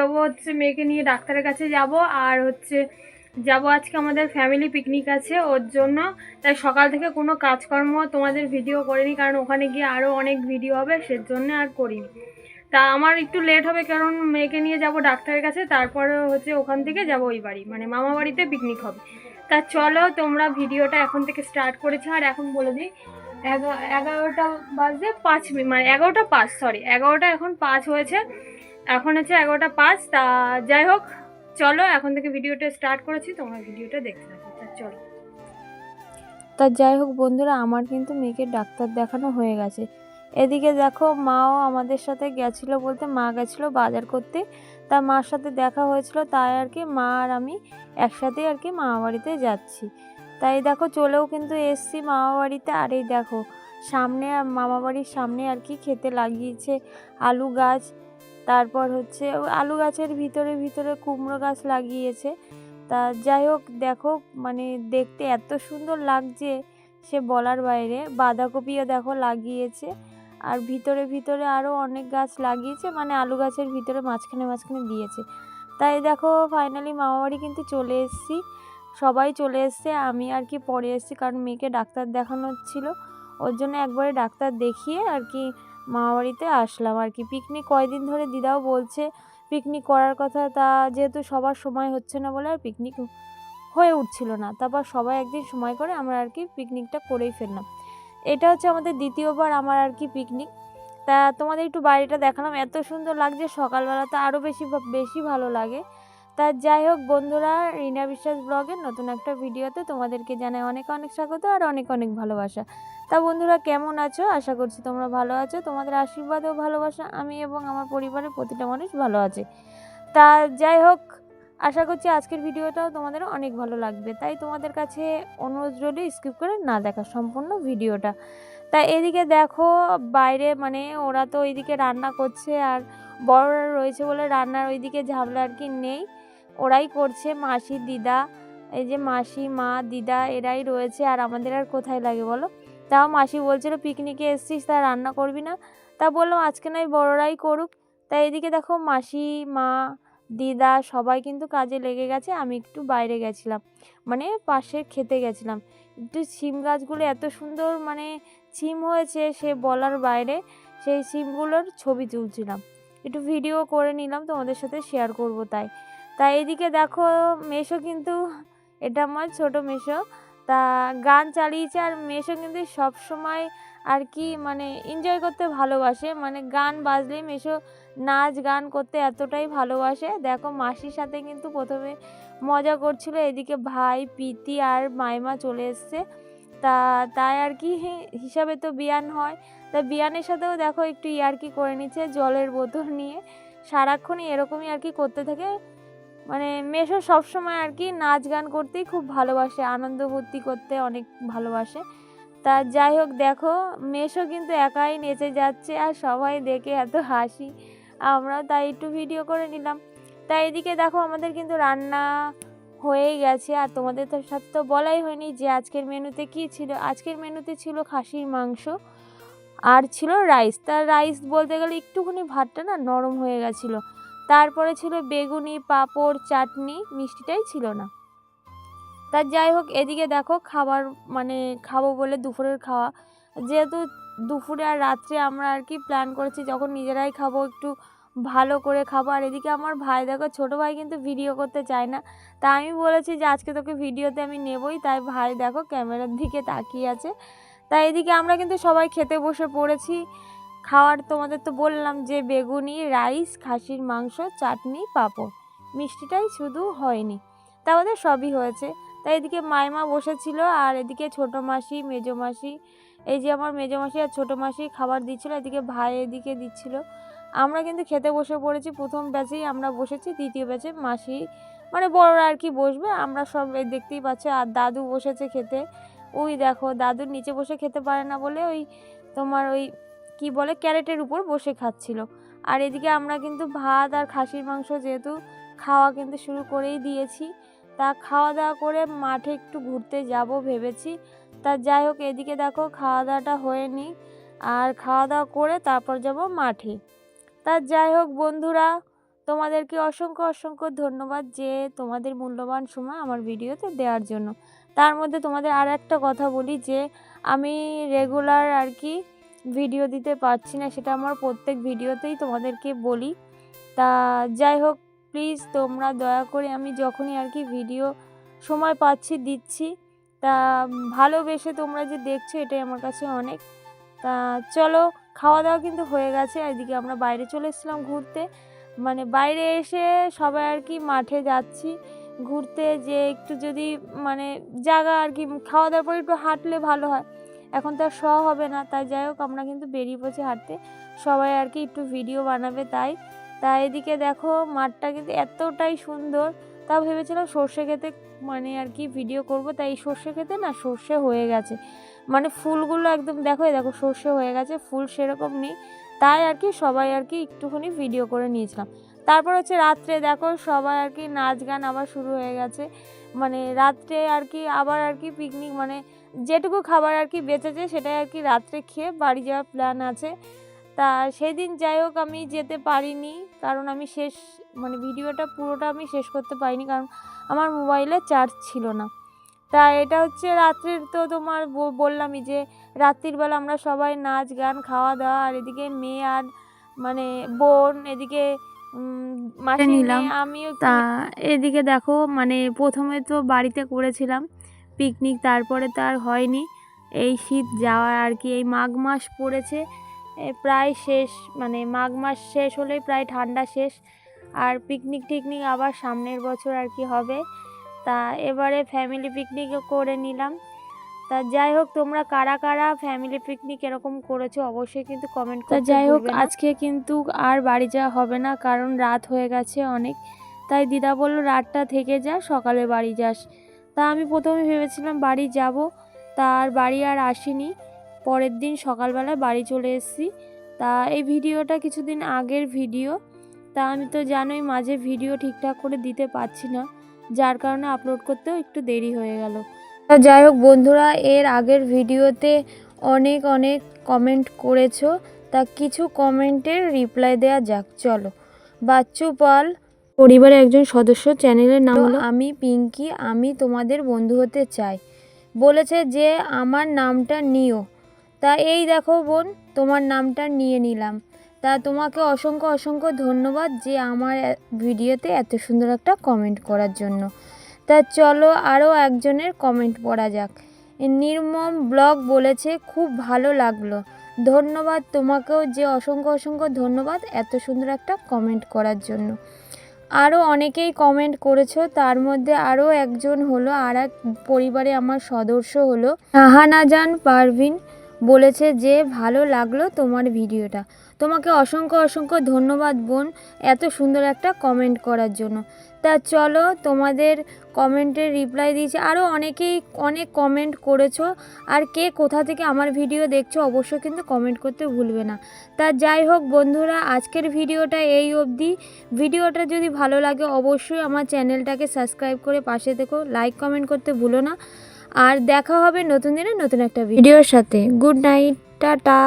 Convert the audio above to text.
বেরোবো হচ্ছে, মেয়েকে নিয়ে ডাক্তারের কাছে যাব, আর হচ্ছে যাব আজকে আমাদের ফ্যামিলি পিকনিক আছে ওর জন্য। তাই সকাল থেকে কোনো কাজকর্ম তোমাদের ভিডিও করিনি, কারণ ওখানে গিয়ে আরও অনেক ভিডিও হবে, সেজন্য আর করিনি। তা আমার একটু লেট হবে, কারণ মেয়েকে নিয়ে যাব ডাক্তারের কাছে, তারপরে হচ্ছে ওখান থেকে যাব ওই বাড়ি, মানে মামা বাড়িতে পিকনিক হবে। তা চলো তোমরা ভিডিওটা এখন থেকে স্টার্ট করেছো। আর এখন বলে দিই 11টা বাজে 5 মিনিট, মানে 11টা 5, সরি 11টা এখন 5 হয়েছে, এখন হচ্ছে 11টা 5। তা যাই হোক, চলো এখন থেকে ভিডিওটা স্টার্ট করেছি, তোমরা ভিডিওটা দেখতে থাকো। তা চলো। তা যাই হোক বন্ধুরা, আমার কিন্তু মেয়েকে ডাক্তার দেখানো হয়ে গেছে। এদিকে দেখো মাও আমাদের সাথে গেছিলো, বলতে মা গেছিলো বাজার করতে। তা মার সাথে দেখা হয়েছিল, তাই আর কি মা আর আমি একসাথে আর কি মামা বাড়িতে যাচ্ছি। তাই দেখো চলেও কিন্তু এসছি মামা বাড়িতে। আর এই দেখো সামনে মামা বাড়ির সামনে আর কি খেতে লাগিয়েছে আলু গাছ, তারপর হচ্ছে আলু গাছের ভিতরে ভিতরে কুমড়ো গাছ লাগিয়েছে। তা যাই হোক দেখো, মানে দেখতে এত সুন্দর লাগছে সে বলার বাইরে। বাঁধাকপিও দেখো লাগিয়েছে, আর ভিতরে ভিতরে আরও অনেক গাছ লাগিয়েছে, মানে আলু গাছের ভিতরে মাঝখানে মাঝখানে দিয়েছে। তাই দেখো ফাইনালি মামাবাড়ি কিন্তু চলে এসেছি, সবাই চলে এসছে, আমি আর কি পরে এসেছি, কারণ মেয়েকে ডাক্তার দেখানো ছিল, ওর জন্য একবারে ডাক্তার দেখিয়ে আর কি মামাবাড়িতে আসলাম আর কি। পিকনিক কয়দিন ধরে দিদাও বলছে পিকনিক করার কথা, তা যেহেতু সবার সময় হচ্ছে না বলে আর পিকনিক হয়ে উঠছিল না। তারপর সবাই একদিন সময় করে আমরা আর কি পিকনিকটা করেই ফেললাম। এটা হচ্ছে আমাদের দ্বিতীয়বার আমার আর কি পিকনিক। তা তোমাদের একটু বাড়িটা দেখালাম, এত সুন্দর লাগছে, সকালবেলা তো আরও বেশি বেশি ভালো লাগে। তা যাই হোক বন্ধুরা, রিনা বিশ্বাস ব্লগের নতুন একটা ভিডিওতে তোমাদেরকে জানাই অনেক অনেক স্বাগত আর অনেক অনেক ভালোবাসা। তা বন্ধুরা কেমন আছো? আশা করছি তোমরা ভালো আছো, তোমাদের আশীর্বাদ ও ভালোবাসা আমি এবং আমার পরিবারের প্রতিটা মানুষ ভালো আছে। তা যাই হোক, আশা করছি আজকের ভিডিওটাও তোমাদের অনেক ভালো লাগবে, তাই তোমাদের কাছে অনুরোধ রইল স্কিপ করে না দেখা সম্পূর্ণ ভিডিওটা। তা এদিকে দেখো বাইরে, মানে ওরা তো ওইদিকে রান্না করছে, আর বড়রা রয়েছে বলে রান্নার ওইদিকে ঝামেলা আর কি নেই, ওরাই করছে, মাসি দিদা, এই যে মাসি মা দিদা এরাই রয়েছে, আর আমাদের আর কোথায় লাগে বলো। তাও মাসি বলছিল পিকনিকে এসছিস তা রান্না করবি না, তা বললাম আজকে নয় বড়রাই করুক। তাই এদিকে দেখো মাসি মা দিদা সবাই কিন্তু কাজে লেগে গেছে, আমি একটু বাইরে গেছিলাম, মানে পাশে খেতে গেছিলাম। একটু সিম গাছগুলো এত সুন্দর মানে সিম হয়েছে সে বলার বাইরে, সেই সিমগুলোর ছবি তুলছিলাম, একটু ভিডিও করে নিলাম তোমাদের সাথে শেয়ার করব তাই। তাই এদিকে দেখো মেশো কিন্তু, এটা আমার ছোটো মেশো, তা গান চালিয়েছে। আর মেশো কিন্তু সব সময় আর কি মানে এনজয় করতে ভালোবাসে, মানে গান বাজলেই মেশো নাচ গান করতে এতটাই ভালোবাসে। দেখো মাসির সাথে কিন্তু প্রথমে মজা করছিল, এদিকে ভাই প্রীতি আর মাইমা চলে এসছে। তাই আর কি হিসাবে তো বিয়ান হয়, তা বিয়ানের সাথেও দেখো একটু ইয়ার্কি করে নিচ্ছে জলের বোতল নিয়ে, সারাক্ষণই এরকমই আর কি করতে থাকে। মানে মেশো সবসময় আর কি নাচ গান করতেই খুব ভালোবাসে, আনন্দ ফুর্তি করতে অনেক ভালোবাসে। তা যাই হোক দেখো মেশো কিন্তু একাই নেচে যাচ্ছে, আর সবাই দেখে এত হাসি, আমরাও তাই একটু ভিডিও করে নিলাম। তাই এদিকে দেখো আমাদের কিন্তু রান্না হয়েই গেছে, আর তোমাদের সাথে তো বলাই হয়নি যে আজকের মেনুতে কি ছিল। আজকের মেনুতে ছিল খাসির মাংস আর ছিল রাইস। তার রাইস বলতে গেলে একটুখানি ভাতটা না নরম হয়ে গেছিলো। তারপরে ছিল বেগুনি পাঁপড় চাটনি, মিষ্টিটাই ছিল না। তা যাই হোক এদিকে দেখো খাবার মানে খাবো বলে দুপুরের খাওয়া, যেহেতু দুপুরে আর রাত্রে আমরা আর কি প্ল্যান করেছি যখন নিজেরাই খাবো একটু ভালো করে খাবো। আর এদিকে আমার ভাই দেখো ছোটো ভাই কিন্তু ভিডিও করতে চায় না, তা আমি বলেছি যে আজকে তোকে ভিডিওতে আমি নেবই, তাই ভাই দেখো ক্যামেরার দিকে তাকিয়ে আছে। তাই এদিকে আমরা কিন্তু সবাই খেতে বসে পড়েছি। খাওয়ার তোমাদের তো বললাম যে বেগুনি রাইস খাসির মাংস চাটনি পাঁপড়, মিষ্টিটাই শুধু হয়নি, তা আমাদের সবই হয়েছে। তাই এদিকে মাইমা বসেছিল, আর এদিকে ছোটো মাসি মেজো মাসি, এই যে আমার মেজো মাসি আর ছোটো মাসি খাবার দিচ্ছিলো, এদিকে ভাই এদিকে দিচ্ছিল। আমরা কিন্তু খেতে বসে পড়েছি, প্রথম ব্যাচেই আমরা বসেছি, দ্বিতীয় ব্যাচে মাসি মানে বড়রা আর কি বসবে, আমরা সব দেখতেই পাচ্ছি। আর দাদু বসেছে খেতে, ওই দেখো দাদুর নিচে বসে খেতে পারে না বলে ওই তোমার ওই কি বলে ক্যারেটের উপর বসে খাচ্ছিল। আর এদিকে আমরা কিন্তু ভাত আর খাসির মাংস যেহেতু খাওয়া কিন্তু শুরু করেই দিয়েছি, তা খাওয়া দাওয়া করে মাঠে একটু ঘুরতে যাব ভেবেছি। তা যাই হোক এদিকে দেখো খাওয়া দাওয়াটা হয়নি, আর খাওয়া দাওয়া করে তারপর যাব মাঠে। তা যাই হোক বন্ধুরা, তোমাদেরকে অসংখ্য অসংখ্য ধন্যবাদ যে তোমাদের মূল্যবান সময় আমার ভিডিওতে দেওয়ার জন্য। তার মধ্যে তোমাদের আর একটা কথা বলি যে আমি রেগুলার আর কি ভিডিও দিতে পারছি না, সেটা আমার প্রত্যেক ভিডিওতেই তোমাদেরকে বলি। তা যাই হোক, প্লিজ তোমরা দয়া করে আমি যখনই আর কি ভিডিও সময় পাচ্ছি দিচ্ছি, তা ভালোবেসে তোমরা যে দেখছো এটাই আমার কাছে অনেক। তা চলো, খাওয়া দাওয়া কিন্তু হয়ে গেছে। এদিকে আমরা বাইরে চলে এসেছিলাম ঘুরতে, মানে বাইরে এসে সবাই আর কি মাঠে যাচ্ছি ঘুরতে, যে একটু যদি মানে জায়গা আর কি খাওয়া দাওয়ার পরে একটু হাঁটলে ভালো হয়। এখন তো আর হবে না, তাই যাই হোক আমরা কিন্তু বেরিয়ে পড়ছি হাঁটতে, সবাই আর কি একটু ভিডিও বানাবে তাই। এদিকে দেখো মাঠটা কিন্তু এতটাই সুন্দর, তা ভেবেছিলাম সর্ষে খেতে মানে আর কি ভিডিও করব, তাই এই সর্ষে খেতে না সর্ষে হয়ে গেছে, মানে ফুলগুলো একদম দেখো দেখো সর্ষে হয়ে গেছে, ফুল সেরকম নেই, তাই আর কি সবাই আর কি একটুখানি ভিডিও করে নিয়েছিলাম। তারপর হচ্ছে রাত্রে দেখো সবাই আর কি নাচ গান আবার শুরু হয়ে গেছে, মানে রাত্রে আর কি আবার আর কি পিকনিক, মানে যেটুকু খাবার আর কি বেঁচেছে সেটাই আর কি রাত্রে খেয়ে বাড়ি যাওয়ার প্ল্যান আছে। তা সেদিন যাই হোক আমি যেতে পারিনি, কারণ আমি মানে ভিডিওটা পুরোটা আমি শেষ করতে পারিনি, কারণ আমার মোবাইলে চার্জ ছিল না। তা এটা হচ্ছে রাত্রির, তো তোমার বললামই যে রাত্রিবেলা আমরা সবাই নাচ গান খাওয়া দাওয়া, আর এদিকে মেয়ে আর মানে বোন, এদিকে মাসি নিলাম আমিও। তা এদিকে দেখো মানে প্রথমে তো বাড়িতে করেছিলাম পিকনিক, তারপরে তো আর হয়নি। এই শীত যাওয়া আর কি, এই মাঘ মাস পড়েছে প্রায় শেষ, মানে মাঘ মাস শেষ হলেই প্রায় ঠান্ডা শেষ, আর পিকনিক টিকনিক আবার সামনের বছর আর কি হবে। তা এবারে ফ্যামিলি পিকনিকও করে নিলাম। তা যাই হোক, তোমরা কারা কারা ফ্যামিলি পিকনিক এরকম করেছো অবশ্যই কিন্তু কমেন্ট করতে ভুলবে না। যাই হোক আজকে কিন্তু আর বাড়ি যাওয়া হবে না, কারণ রাত হয়ে গেছে অনেক, তাই দিদা বললো রাতটা থেকে যা, সকালে বাড়ি যাস। তা আমি প্রথমে ভেবেছিলাম বাড়ি যাব, তা আর বাড়ি আর আসিনি, পরের দিন সকালবেলায় বাড়ি চলে এসেছি। তা এই ভিডিওটা কিছুদিন আগের ভিডিও, তা আমি তো জানোই মাঝে ভিডিও ঠিকঠাক করে দিতে পারছি না, যার কারণে আপলোড করতেও একটু দেরি হয়ে গেল। তা যাই হোক বন্ধুরা, এর আগের ভিডিওতে অনেক অনেক কমেন্ট করেছো, তা কিছু কমেন্টের রিপ্লাই দেওয়া যাক। চলো। বাচ্চু পাল পরিবারের একজন সদস্য, চ্যানেলের নাম হলো আমি পিঙ্কি, আমি তোমাদের বন্ধু হতে চাই, বলেছে যে আমার নামটা নিও। তা এই দেখো বোন, তোমার নামটা নিয়ে নিলাম। তা তোমাকে অসংখ্য অসংখ্য ধন্যবাদ যে আমার ভিডিওতে এত সুন্দর একটা কমেন্ট করার জন্য। তা চলো আরও একজনের কমেন্ট পড়া যাক। নির্মম ব্লগ বলেছে খুব ভালো লাগলো, ধন্যবাদ তোমাকেও, যে অসংখ্য অসংখ্য ধন্যবাদ এত সুন্দর একটা কমেন্ট করার জন্য। আরও অনেকেই কমেন্ট করেছো, তার মধ্যে আরও একজন হলো, আর এক পরিবারে আমার সদস্য হলো শাহানাজান পারভিন, বলেছে যে ভালো লাগলো তোমার ভিডিওটা। তোমাকে অসংখ্য অসংখ্য ধন্যবাদ বোন এত সুন্দর একটা কমেন্ট করার জন্য। তা চলো, তোমাদের কমেন্টের রিপ্লাই দিয়েছি, আরও অনেকেই অনেক কমেন্ট করেছো, আর কে কোথা থেকে আমার ভিডিও দেখছো অবশ্যই কিন্তু কমেন্ট করতে ভুলবে না। তা যাই হোক বন্ধুরা, আজকের ভিডিওটা এই অবধি। ভিডিওটা যদি ভালো লাগে অবশ্যই আমার চ্যানেলটাকে সাবস্ক্রাইব করে পাশে থেকো, লাইক কমেন্ট করতে ভুলো না, আর দেখা হবে নতুন দিনে নতুন একটা ভিডিওর সাথে। Good night, tata.